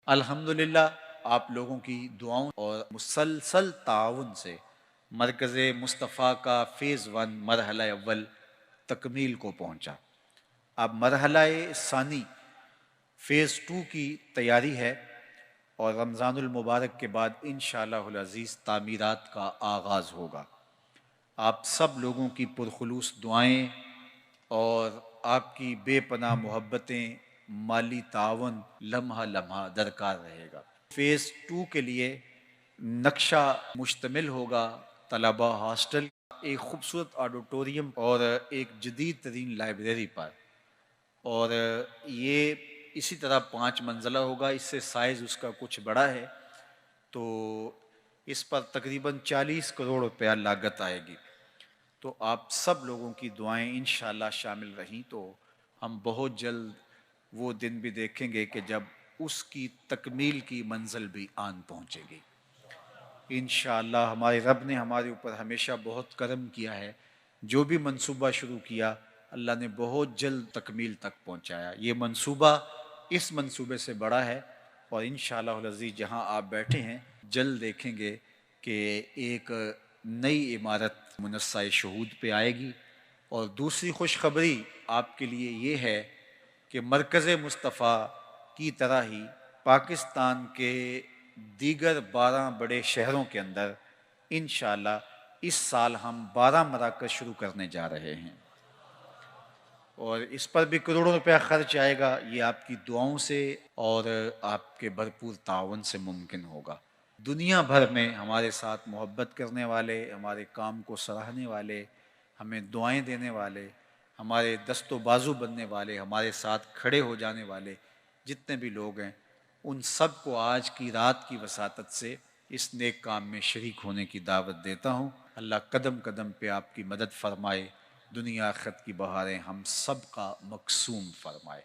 الحمدللہ آپ لوگوں کی دعاؤں اور مسلسل تعاون سے مرکز مصطفیٰ کا فیز 1 مرحلہ اول تکمیل کو پہنچا۔ اب مرحلہ ثانی فیز 2 کی تیاری ہے اور رمضان المبارک کے بعد انشاءاللہ العزیز تعمیرات کا آغاز ہوگا۔ آپ سب لوگوں کی پرخلوص دعائیں اور آپ کی بے پناہ محبتیں، مالی تعاون لمحہ لمحہ درکار رہے گا۔ فیز 2 کے لیے نقشہ مشتمل ہوگا طلبہ ہاسٹل، ایک خوبصورت آڈیٹوریم اور ایک جدید ترین لائبریری پر، اور یہ اسی طرح 5 منزلہ ہوگا۔ اس سے سائز اس کا کچھ بڑا ہے، تو اس پر تقریباً 40 کروڑ روپیہ لاگت آئے گی۔ تو آپ سب لوگوں کی دعائیں انشاءاللہ شامل رہیں تو ہم بہت جلد وہ دن بھی دیکھیں گے کہ جب اس کی تکمیل کی منزل بھی آن پہنچے گی۔ انشاءاللہ ہمارے رب نے ہمارے اوپر ہمیشہ بہت کرم کیا ہے، جو بھی منصوبہ شروع کیا اللہ نے بہت جلد تکمیل تک پہنچایا۔ یہ منصوبہ اس منصوبے سے بڑا ہے، اور انشاءاللہ العزیز جہاں آپ بیٹھے ہیں جلد دیکھیں گے کہ ایک نئی عمارت منصہ شہود پہ آئے گی۔ اور دوسری خوشخبری آپ کے لیے یہ ہے کہ مرکز مصطفیٰ کی طرح ہی پاکستان کے دیگر 12 بڑے شہروں کے اندر انشاءاللہ اس سال ہم 12 مراکز شروع کرنے جا رہے ہیں، اور اس پر بھی کروڑوں روپیہ خرچ آئے گا۔ یہ آپ کی دعاؤں سے اور آپ کے بھرپور تعاون سے ممکن ہوگا۔ دنیا بھر میں ہمارے ساتھ محبت کرنے والے، ہمارے کام کو سراہنے والے، ہمیں دعائیں دینے والے، ہمارے دست و بازو بننے والے، ہمارے ساتھ کھڑے ہو جانے والے جتنے بھی لوگ ہیں، ان سب کو آج کی رات کی وساطت سے اس نیک کام میں شریک ہونے کی دعوت دیتا ہوں۔ اللہ قدم قدم پہ آپ کی مدد فرمائے، دنیا آخرت کی بہاریں ہم سب کا مقسوم فرمائے۔